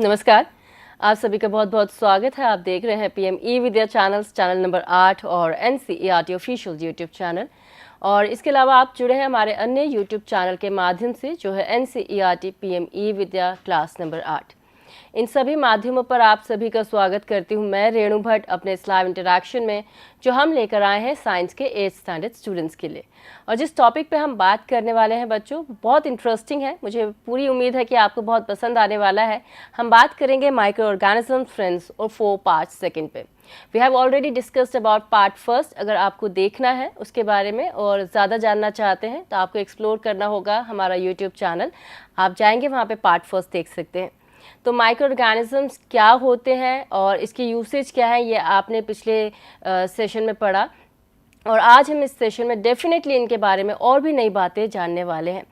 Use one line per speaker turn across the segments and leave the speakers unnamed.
नमस्कार, आप सभी का बहुत बहुत स्वागत है। आप देख रहे हैं पीएम ई विद्या चैनल नंबर 8 और एनसीईआरटी ऑफिशियल यूट्यूब चैनल। और इसके अलावा आप जुड़े हैं हमारे अन्य यूट्यूब चैनल के माध्यम से, जो है एनसीईआरटी पीएम ई विद्या क्लास नंबर 8। इन सभी माध्यमों पर आप सभी का स्वागत करती हूँ मैं रेणु भट्ट अपने इस लाइव इंटरेक्शन में, जो हम लेकर आए हैं साइंस के 8th स्टैंडर्ड स्टूडेंट्स के लिए। और जिस टॉपिक पे हम बात करने वाले हैं बच्चों, बहुत इंटरेस्टिंग है, मुझे पूरी उम्मीद है कि आपको बहुत पसंद आने वाला है। हम बात करेंगे माइक्रो ऑर्गेनिज्म फ्रेंड्स और 4 पार्ट सेकेंड पे। We have already discussed about part first. अगर आपको देखना है उसके बारे में और ज़्यादा जानना चाहते हैं तो आपको एक्सप्लोर करना होगा हमारा यूट्यूब चैनल। आप जाएंगे वहाँ पे पार्ट फर्स्ट देख सकते हैं। तो माइक्रो ऑर्गेनिजम्स क्या होते हैं और इसकी यूसेज क्या है, ये आपने पिछले सेशन में पढ़ा। और आज हम इस सेशन में डेफिनेटली इनके बारे में और भी नई बातें जानने वाले हैं।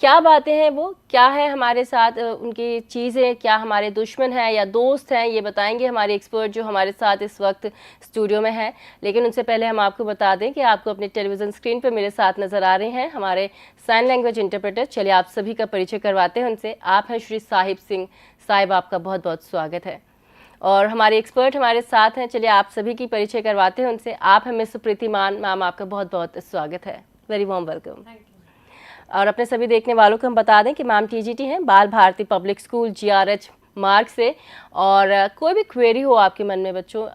क्या बातें हैं वो, क्या है हमारे साथ उनकी चीज़ें, क्या हमारे दुश्मन हैं या दोस्त हैं, ये बताएंगे हमारे एक्सपर्ट जो हमारे साथ इस वक्त स्टूडियो में हैं। लेकिन उनसे पहले हम आपको बता दें कि आपको अपनी टेलीविज़न स्क्रीन पर मेरे साथ नज़र आ रहे हैं हमारे साइन लैंग्वेज इंटरप्रेटर। चलिए आप सभी का परिचय करवाते हैं उनसे। आप हैं श्री साहिब सिंह। साहिब, आपका बहुत बहुत स्वागत है। और हमारे एक्सपर्ट हमारे साथ हैं, चलिए आप सभी की परिचय करवाते हैं उनसे। आप हैं मिस प्रीति मान। मैम, आपका बहुत बहुत स्वागत है, वेरी वार्म वेलकम। और अपने सभी देखने वालों को हम बता दें कि मैम टीजीटी हैं, बाल भारती पब्लिक स्कूल जीआरएच मार्ग से। और कोई भी क्वेरी हो आपके मन में बच्चों,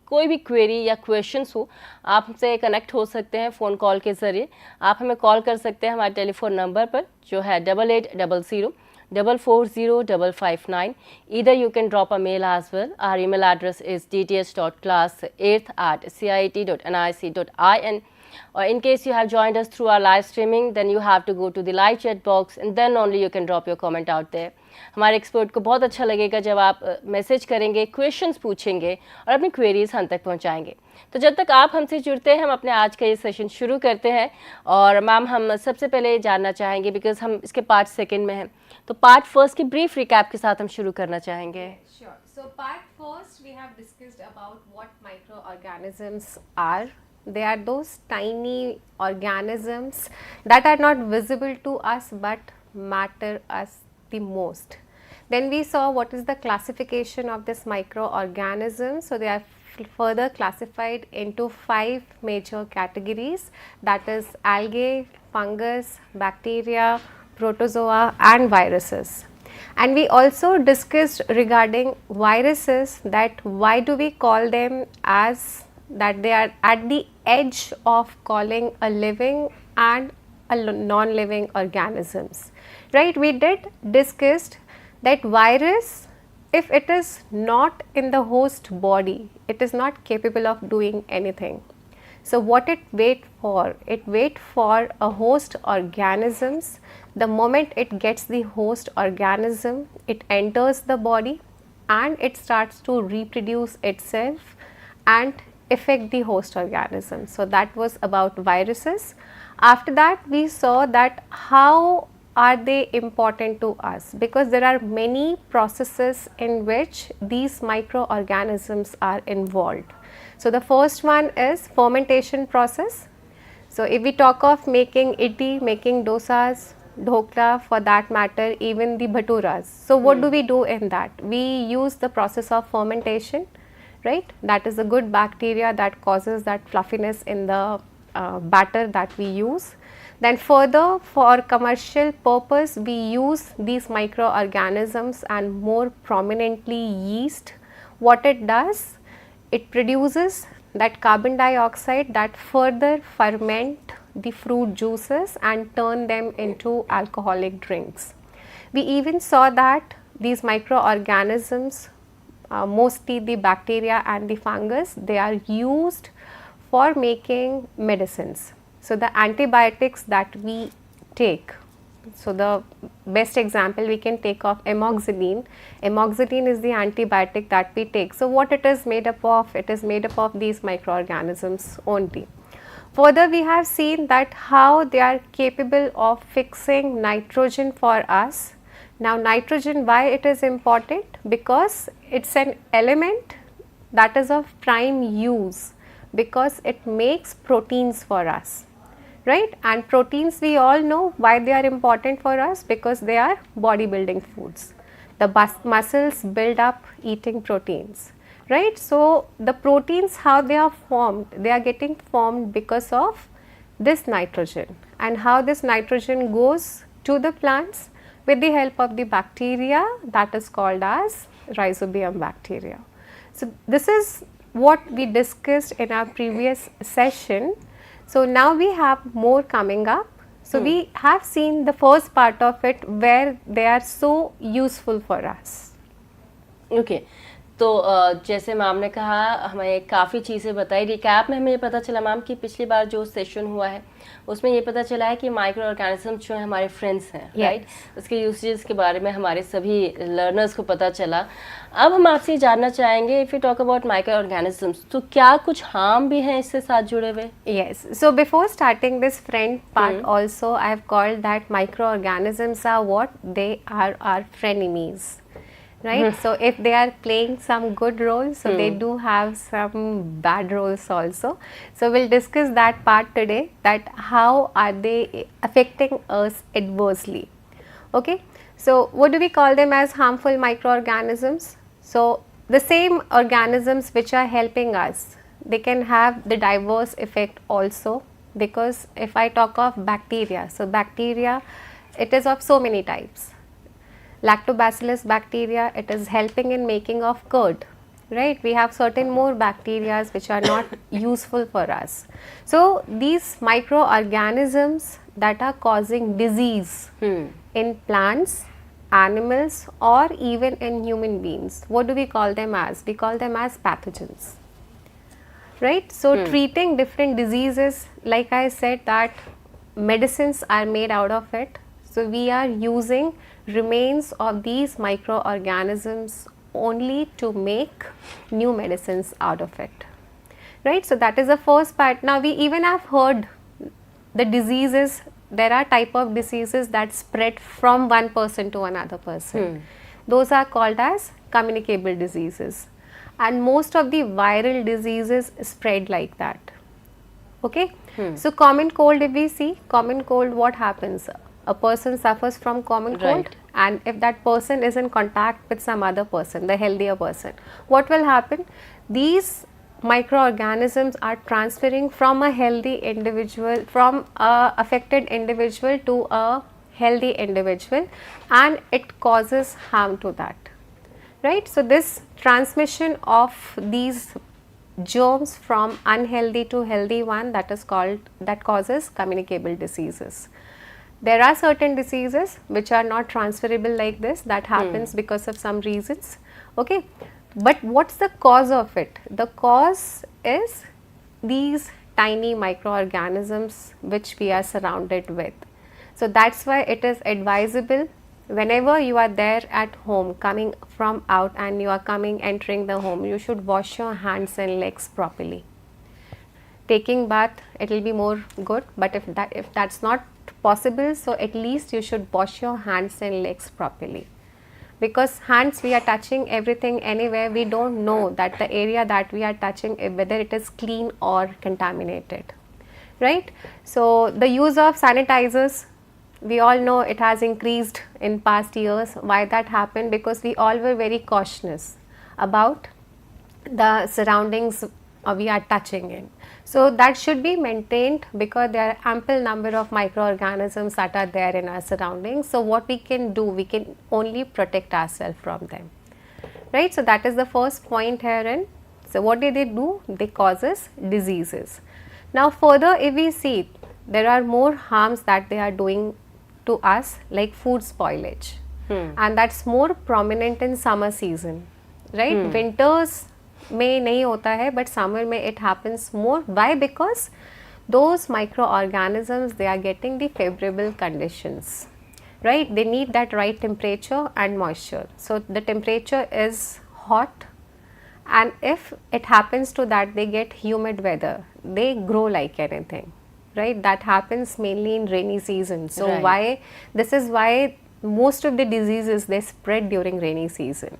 कोई भी क्वेरी या क्वेश्चंस हो, आप हमसे कनेक्ट हो सकते हैं फ़ोन कॉल के ज़रिए। आप हमें कॉल कर सकते हैं हमारे टेलीफोन नंबर पर, जो है 8800 440 Either you can drop a mail as well. Our email address is dts.class8@cit.nic.in. Or in case you have joined us through our live streaming, then you have to go to the live chat box and then only you can drop your comment out there. हमारे expert को बहुत अच्छा लगेगा जब आप message करेंगे, questions पूछेंगे और अपनी क्वेरीज हम तक पहुंचाएंगे। तो जब तक आप हमसे जुड़ते हैं, हम अपने आज का ये सेशन शुरू करते हैं। और मैम, हम सबसे पहले जानना चाहेंगे, बिकॉज हम इसके पार्ट सेकंड में हैं, तो पार्ट फर्स्ट की ब्रीफ रिकैप के साथ हम शुरू करना चाहेंगे।
Sure. So part first we have discussed about what microorganisms are. They are those tiny organisms that are not visible to us but matter us the most. Then we saw what is the classification of this microorganisms. So they are further classified into 5 major categories, that is algae, fungus, bacteria, protozoa and viruses. And we also discussed regarding viruses, that why do we call them as that they are at the edge of calling a living and a non-living organisms, right? We did discussed that virus, if it is not in the host body, it is not capable of doing anything. So what it wait for? It wait for a host organisms. The moment it gets the host organism, it enters the body and it starts to reproduce itself and affect the host organism. So that was about viruses. After that we saw that how are they important to us, because there are many processes in which these microorganisms are involved. So the first one is fermentation process. So if we talk of making idli, making dosas, dhokla, for that matter even the bhaturas, so what do we do in that? We use the process of fermentation, right? That is a good bacteria that causes that fluffiness in the batter that we use. Then further, for commercial purpose we use these microorganisms, and more prominently yeast. What it does, it produces that carbon dioxide that further ferment the fruit juices and turn them into alcoholic drinks. We even saw that these microorganisms, mostly the bacteria and the fungus, they are used for making medicines. So the antibiotics that we take, so the best example we can take of amoxicillin. Amoxicillin is the antibiotic that we take. So what it is made up of? It is made up of these microorganisms only. Further, we have seen that how they are capable of fixing nitrogen for us. Now nitrogen, why it is important? Because it's an element that is of prime use, because it makes proteins for us, right? And proteins, we all know why they are important for us, because they are bodybuilding foods. The muscles build up eating proteins, right? So the proteins, how they are formed, they are getting formed because of this nitrogen, and how this nitrogen goes to the plants with the help of the bacteria that is called as rhizobium bacteria. So this is what we discussed in our previous session. So now we have more coming up. So we have seen the first part of it where they are so useful for us.
Okay तो जैसे ma'am ने कहा, हमें काफ़ी चीज़ें बताई। Recap में हमें ये पता चला मैम कि पिछली बार जो सेशन हुआ है उसमें ये पता चला है कि माइक्रो ऑर्गेनिजम्स जो है हमारे फ्रेंड्स हैं, राइट? उसके यूसेजेस के बारे में हमारे सभी लर्नर्स को पता चला। अब हम आपसे जानना चाहेंगे, if you talk about micro organisms, तो क्या कुछ हार्म भी हैं इससे साथ जुड़े हुए?
Yes. So before starting this friend part also, I have called that microorganisms are what? They are our frenemies. Right? So if they are playing some good roles, so they do have some bad roles also. So we'll discuss that part today, that how are they affecting us adversely. Okay? So what do we call them as harmful microorganisms? So the same organisms which are helping us, they can have the diverse effect also, because if I talk of bacteria, so bacteria, it is of so many types. Lactobacillus bacteria, it is helping in making of curd, right? We have certain more bacteria which are not useful for us. So these microorganisms that are causing disease in plants, animals, or even in human beings, what do we call them as? We call them as pathogens, right? So treating different diseases, like I said, that medicines are made out of it. So we are using remains of these microorganisms only to make new medicines out of it, right? So that is the first part. Now we even have heard the diseases, there are type of diseases that spread from one person to another person. Those are called as communicable diseases, and most of the viral diseases spread like that. Okay? So common cold, if we see common cold, what happens? A person suffers from common cold,
Right.
and if that person is in contact with some other person, the healthier person, what will happen? These microorganisms are transferring from a healthy individual, from a affected individual to a healthy individual, and it causes harm to that, right? So this transmission of these germs from unhealthy to healthy one, that is called, that causes communicable diseases. There are certain diseases which are not transferable like this, that happens because of some reasons, okay? But what's the cause of it? The cause is these tiny microorganisms which we are surrounded with. So that's why it is advisable, whenever you are there at home, coming from out and you are entering the home, you should wash your hands and legs properly. Taking bath, it will be more good, but if that's not possible, so at least you should wash your hands and legs properly, because hands, we are touching everything anywhere, we don't know that the area that we are touching, whether it is clean or contaminated, right? So the use of sanitizers, we all know it has increased in past years. Why that happened? Because we all were very cautious about the surroundings we are touching in. So that should be maintained, because there are ample number of microorganisms that are there in our surroundings. So what we can do, we can only protect ourselves from them, right? So that is the first point herein. So what do? They causes diseases. Now further, if we see, there are more harms that they are doing to us, like food spoilage, and that's more prominent in summer season, right? Winters में नहीं होता है, but summer में it happens more. Why? Because those microorganisms, they are getting the favorable conditions, right? They need that right temperature and moisture. So the temperature is hot, and if it happens to that, they get humid weather, they grow like anything, right? That happens mainly in rainy season. So
Right.
this is why most of the diseases, they spread during rainy season.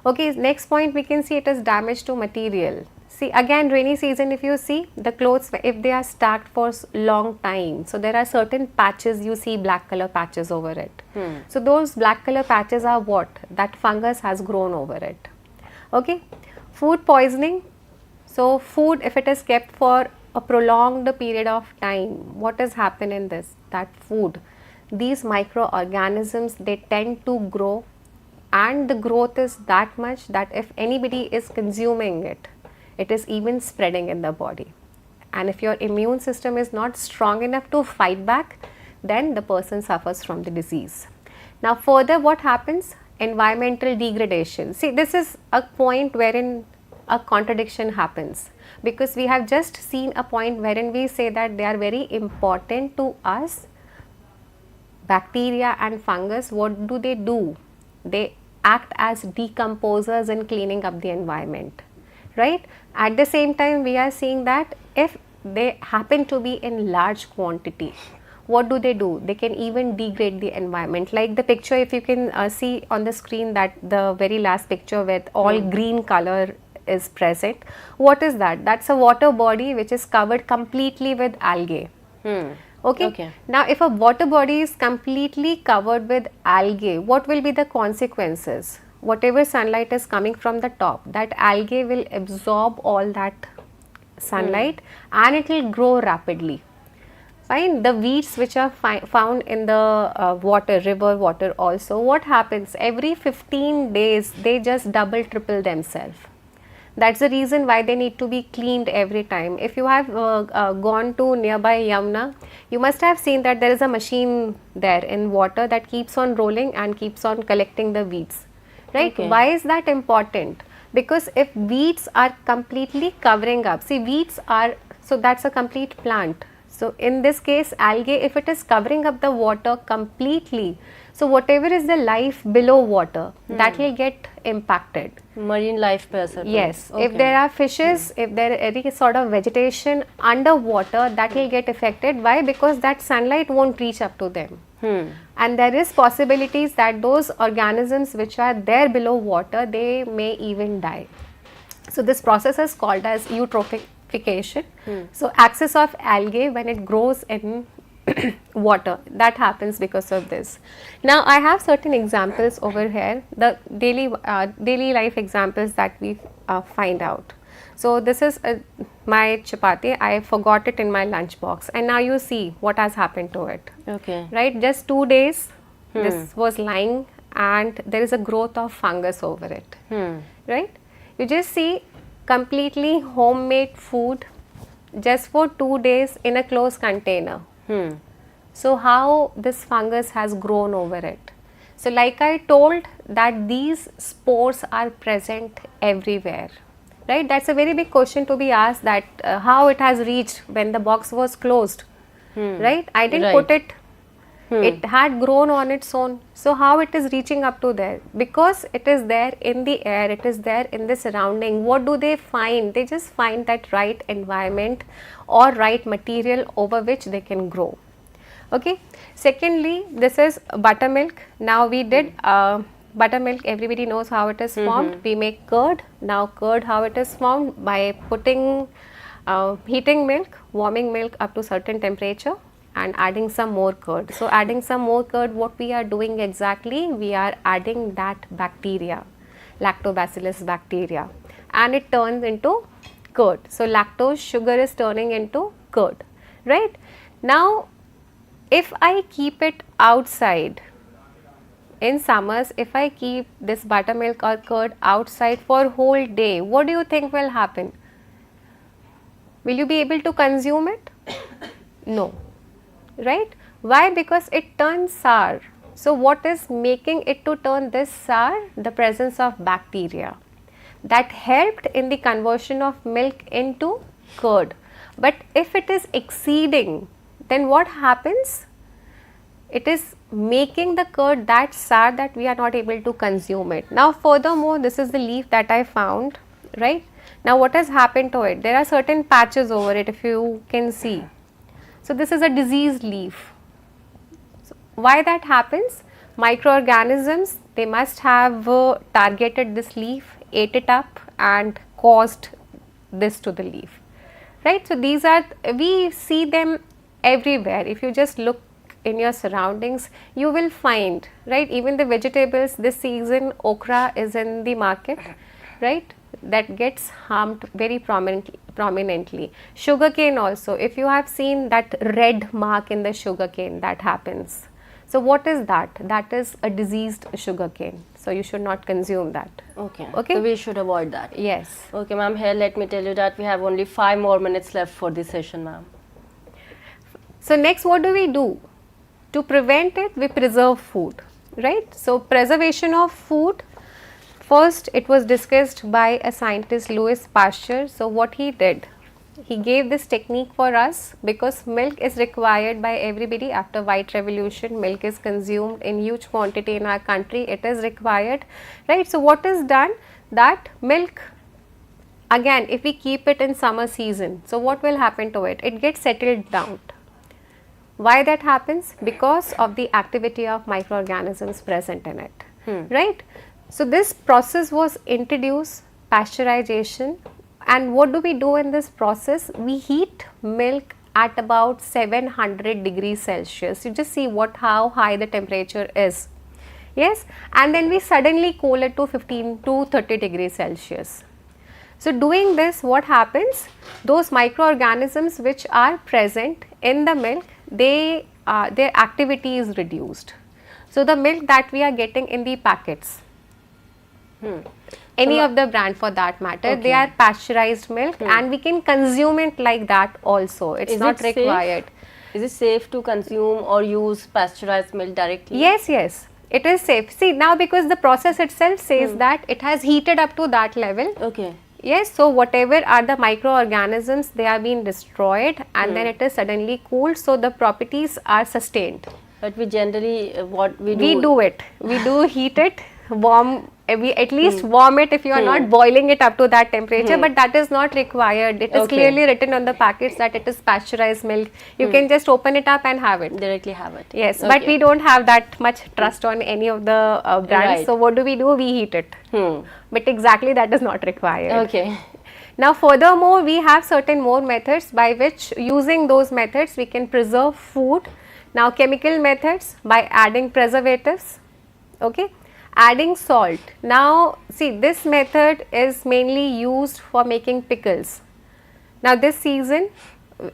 Okay, next point we can see, it is damage to material. See, again, rainy season, if you see the clothes, if they are stacked for long time, so there are certain patches, you see black color patches over it. So those black color patches are what? That fungus has grown over it. Okay. Food poisoning. So food, if it is kept for a prolonged period of time, what has happened in this? That food, these microorganisms, they tend to grow, and the growth is that much that if anybody is consuming it, it is even spreading in the body. And if your immune system is not strong enough to fight back, then the person suffers from the disease. Now further, what happens? Environmental degradation. See, this is a point wherein a contradiction happens, because we have just seen a point wherein we say that they are very important to us. Bacteria and fungus, what do? They act as decomposers in cleaning up the environment, right? At the same time, we are seeing that if they happen to be in large quantity, what do? They can even degrade the environment. Like the picture, if you can see on the screen, that the very last picture with all green color is present. What is that? That's a water body which is covered completely with algae. Okay. Now, if a water body is completely covered with algae, what will be the consequences? Whatever sunlight is coming from the top, that algae will absorb all that sunlight and it will grow rapidly. Fine. The weeds which are found in the water, river water also, what happens? Every 15 days, they just double, triple themselves. That's the reason why they need to be cleaned every time. If you have gone to nearby Yamuna, you must have seen that there is a machine there in water that keeps on rolling and keeps on collecting the weeds, right?
Okay.
Why is that important? Because if weeds are completely covering up, see, weeds are, so that's a complete plant. So in this case, algae, if it is covering up the water completely, so whatever is the life below water, that will get impacted.
Marine life per se.
Yes, if there are fishes, if there is any sort of vegetation underwater, that will get affected. Why? Because that sunlight won't reach up to them. And there is possibilities that those organisms which are there below water, they may even die. So this process is called as eutrophication. So axis of algae, when it grows in water, that happens because of this. Now I have certain examples over here, the daily life examples that we find out. So this is my chapati. I forgot it in my lunch box, and now you see what has happened to it.
Okay.
Right, just 2 days this was lying and there is a growth of fungus over it. Right, you just see completely homemade food just for 2 days in a closed container. So how this fungus has grown over it? So like I told that these spores are present everywhere, right? That's a very big question to be asked, that how it has reached when the box was closed, right? I didn't put it, it had grown on its own. So how it is reaching up to there? Because it is there in the air, it is there in the surrounding. What do they find? They just find that right environment or right material over which they can grow. Okay. Secondly, this is buttermilk. Now we did buttermilk, everybody knows how it is formed. We make curd. Now curd, how it is formed? By putting heating milk, warming milk up to certain temperature and adding some more curd. So adding some more curd, what we are doing exactly? We are adding that bacteria, lactobacillus bacteria, and it turns into curd. So lactose, sugar is turning into curd, right? Now if I keep it outside in summers, if I keep this buttermilk or curd outside for whole day, what do you think will happen? Will you be able to consume it? No, right? Why? Because it turns sour. So what is making it to turn this sour? The presence of bacteria that helped in the conversion of milk into curd. But if it is exceeding, then what happens? It is making the curd that sour that we are not able to consume it. Now furthermore, this is the leaf that I found, right? Now what has happened to it? There are certain patches over it, if you can see. So this is a diseased leaf. So why that happens? Microorganisms, they must have targeted this leaf, ate it up and caused this to the leaf, right? So these are, we see them everywhere. If you just look in your surroundings, you will find, right? Even the vegetables this season, okra is in the market, right? That gets harmed very prominently. Sugarcane also, if you have seen that red mark in the sugarcane, that happens. So what is that? That is a diseased sugarcane. So you should not consume that.
Okay.
Okay.
So we should avoid that.
Yes.
Okay, ma'am. Here, let me tell you that we have only 5 more minutes left for this session, ma'am.
So next, what do we do? To prevent it, we preserve food, right? So preservation of food, first it was discussed by a scientist, Louis Pasteur. So what he did, he gave this technique for us because milk is required by everybody. After white revolution, milk is consumed in huge quantity in our country, it is required, right? So what is done, that milk, again, if we keep it in summer season, so what will happen to it? It gets settled down. Why that happens? Because of the activity of microorganisms present in it, right? So this process was introduced, pasteurization, and what do we do in this process? We heat milk at about 700 degrees Celsius. You just see how high the temperature is, yes, and then we suddenly cool it to 15 to 30 degrees Celsius. So doing this, what happens? Those microorganisms which are present in the milk, their activity is reduced. So the milk that we are getting in the packets, any of the brand for that matter, they are pasteurized milk, and we can consume it like that also. It's not required.
Is it safe to consume or use pasteurized milk directly?
Yes, yes, it is safe. See, now because the process itself says that it has heated up to that level.
Okay.
Yes, so whatever are the microorganisms, they are being destroyed, and then it is suddenly cooled, so the properties are sustained.
But we generally, what we do?
We do it. We do heat it, warm. We at least warm it if you are not boiling it up to that temperature, but that is not required. It is clearly written on the packets that it is pasteurized milk. You can just open it up and have it.
Directly have it.
Yes, but we don't have that much trust on any of the brands.
Right.
So what do? We heat it. But exactly that is not required.
Okay.
Now furthermore, we have certain more methods by which, using those methods, we can preserve food. Now chemical methods, by adding preservatives, okay, adding salt. Now see, this method is mainly used for making pickles. Now this season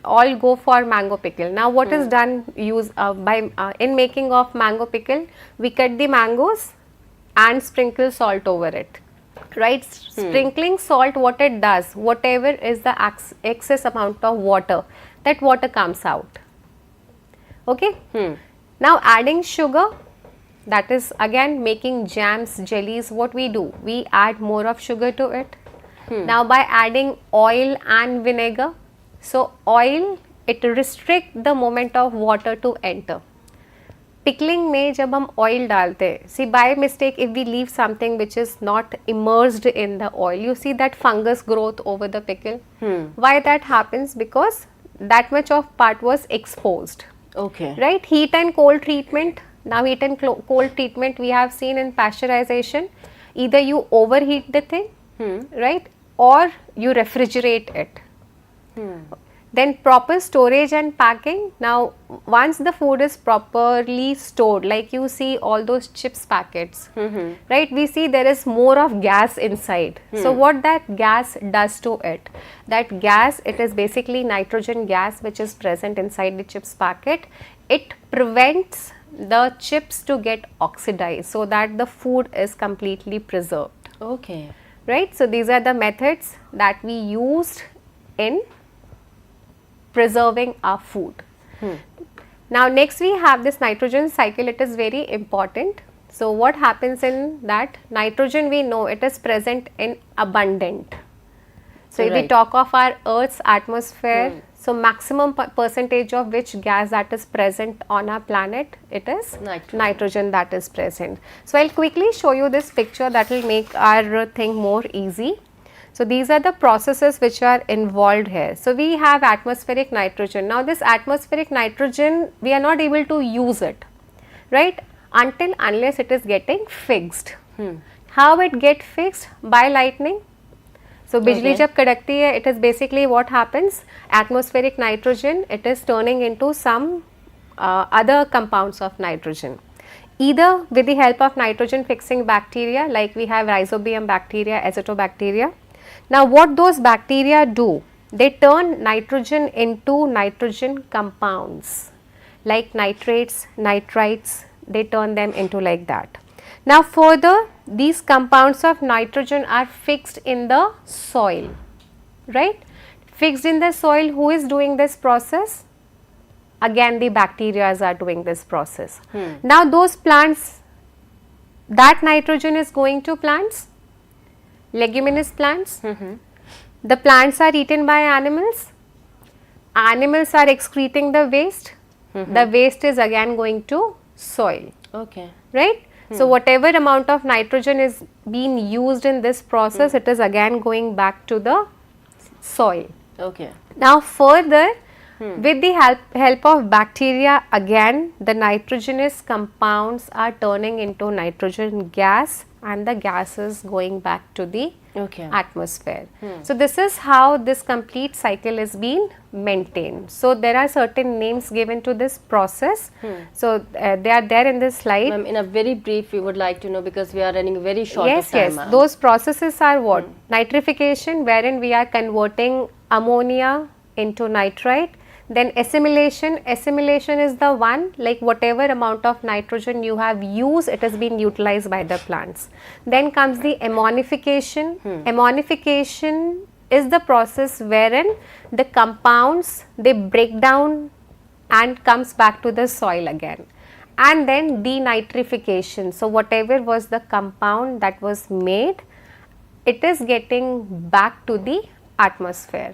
all go for mango pickle. Now what is done, in making of mango pickle, we cut the mangoes and sprinkle salt over it, right? Sprinkling salt, what it does, whatever is the excess amount of water, that water comes out, okay. Now adding sugar, that is again making jams, jellies. What we do, we add more of sugar to it. Now by adding oil and vinegar, so oil, it restricts the movement of water to enter. Pickling में जब हम oil डालते हैं, see by mistake if we leave something which is not immersed in the oil, you see that fungus growth over the pickle. Why that happens? Because that much of part was exposed.
Okay.
Right? Heat and cold treatment. Now heat and cold treatment we have seen in pasteurization. Either you overheat the thing, right, or you refrigerate it. Then proper storage and packing. Now once the food is properly stored, like you see all those chips packets, right, we see there is more of gas inside. So what that gas does to it, that gas, it is basically nitrogen gas which is present inside the chips packet. It prevents the chips to get oxidized so that the food is completely preserved.
Okay.
Right. So these are the methods that we used in preserving our food. Now next we have this nitrogen cycle. It is very important. So what happens in that? Nitrogen, we know it is present in abundant. So if we talk of our Earth's atmosphere, so maximum percentage of which gas that is present on our planet, it is nitrogen that is present. So I'll quickly show you this picture that will make our thing more easy. So these are the processes which are involved here. So we have atmospheric nitrogen. Now this atmospheric nitrogen, we are not able to use it, right, unless it is getting fixed. How it get fixed? By lightning. So बिजली
Okay.
जब कड़कती है, it is basically what happens, atmospheric nitrogen, it is turning into some other compounds of nitrogen, either with the help of nitrogen fixing bacteria, like we have rhizobium bacteria, azotobacteria. Now what those bacteria do, they turn nitrogen into nitrogen compounds like nitrates, nitrites, they turn them into like that. Now further, these compounds of nitrogen are fixed in the soil, right? Fixed in the soil, who is doing this process? Again the bacteria are doing this process. Now those plants, that nitrogen is going to plants, leguminous plants. The plants are eaten by animals, animals are excreting the waste, the waste is again going to soil,
Okay.
right? So whatever amount of nitrogen is being used in this process, it is again going back to the soil.
Okay.
Now further, with the help of bacteria, again the nitrogenous compounds are turning into nitrogen gas, and the gas is going back to the
Okay.
atmosphere. So this is how this complete cycle is being maintained. So there are certain names given to this process. So they are there in this slide.
Ma'am, in a very brief, we would like to know, because we are running very short of
Yes,
time.
yes.
Ma'am.
Those processes are what? Nitrification, wherein we are converting ammonia into nitrite. Then assimilation. Assimilation is the one, like whatever amount of nitrogen you have used, it has been utilized by the plants. Then comes the ammonification. Ammonification is the process wherein the compounds, they break down and comes back to the soil again. And then denitrification. So whatever was the compound that was made, it is getting back to the atmosphere.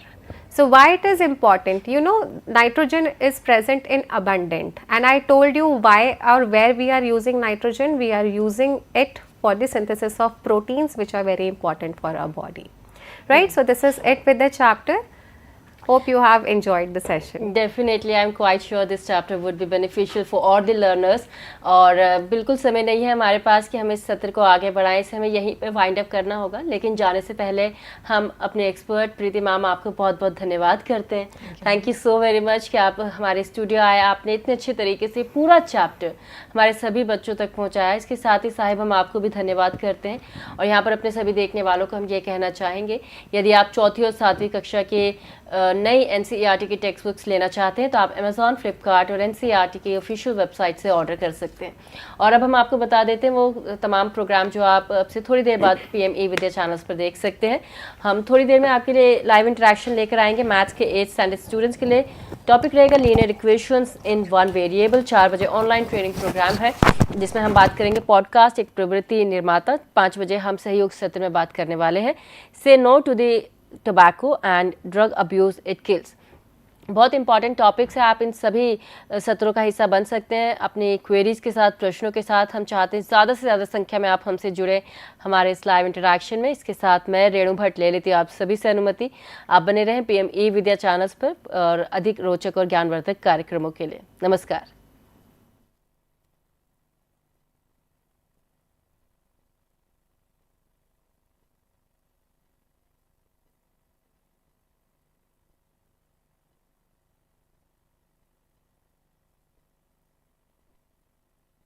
So why it is important? You know, nitrogen is present in abundant, and I told you why or where we are using nitrogen. We are using it for the synthesis of proteins, which are very important for our body, right? So this is it with the chapter. Hope you have enjoyed the session.
Definitely, I am quite sure this chapter would be beneficial for all the learners. और बिल्कुल समय नहीं है हमारे पास कि हम इस सत्र को आगे बढ़ाएं, इसे हमें यहीं पे वाइंड अप करना होगा। लेकिन जाने से पहले हम अपने एक्सपर्ट प्रीति मैम आपको बहुत बहुत धन्यवाद करते हैं। Thank you so very much कि आप हमारे स्टूडियो आए, आपने इतने अच्छे तरीके से पूरा चैप्टर हमारे सभी बच्चों तक पहुँचाया। इसके साथ ही साहिब हम आपको भी धन्यवाद करते हैं, और यहाँ पर अपने सभी देखने वालों को हम ये कहना चाहेंगे, यदि आप चौथी और सातवीं कक्षा के नई NCERT की टेक्स्ट बुक्स लेना चाहते हैं तो आप Amazon, फ्लिपकार्ट और NCERT की ऑफिशियल वेबसाइट से ऑर्डर कर सकते हैं। और अब हम आपको बता देते हैं वो तमाम प्रोग्राम जो आप अब से थोड़ी देर बाद PME विद्या चैनल्स पर देख सकते हैं। हम थोड़ी देर में आपके लिए लाइव इंटरेक्शन लेकर आएंगे मैथ्स के 8th स्टैंडर्ड स्टूडेंट्स के लिए। टॉपिक रहेगा linear equations in one variable. 4 बजे ऑनलाइन ट्रेनिंग प्रोग्राम है जिसमें हम बात करेंगे पॉडकास्ट एक प्रवृत्ति निर्माता। 5 बजे हम सहयोग सत्र में बात करने वाले हैं say no to the tobacco and drug abuse it kills. बहुत इंपॉर्टेंट टॉपिक्स है, आप इन सभी सत्रों का हिस्सा बन सकते हैं अपनी क्वेरीज़ के साथ, प्रश्नों के साथ। हम चाहते हैं ज़्यादा से ज़्यादा संख्या में आप हमसे जुड़े हमारे इस लाइव इंटरेक्शन में। इसके साथ मैं रेणु भट्ट ले लेती हूँ आप सभी से अनुमति। आप बने रहें PME विद्या चैनल्स पर और अधिक रोचक और ज्ञानवर्धक कार्यक्रमों के लिए। नमस्कार।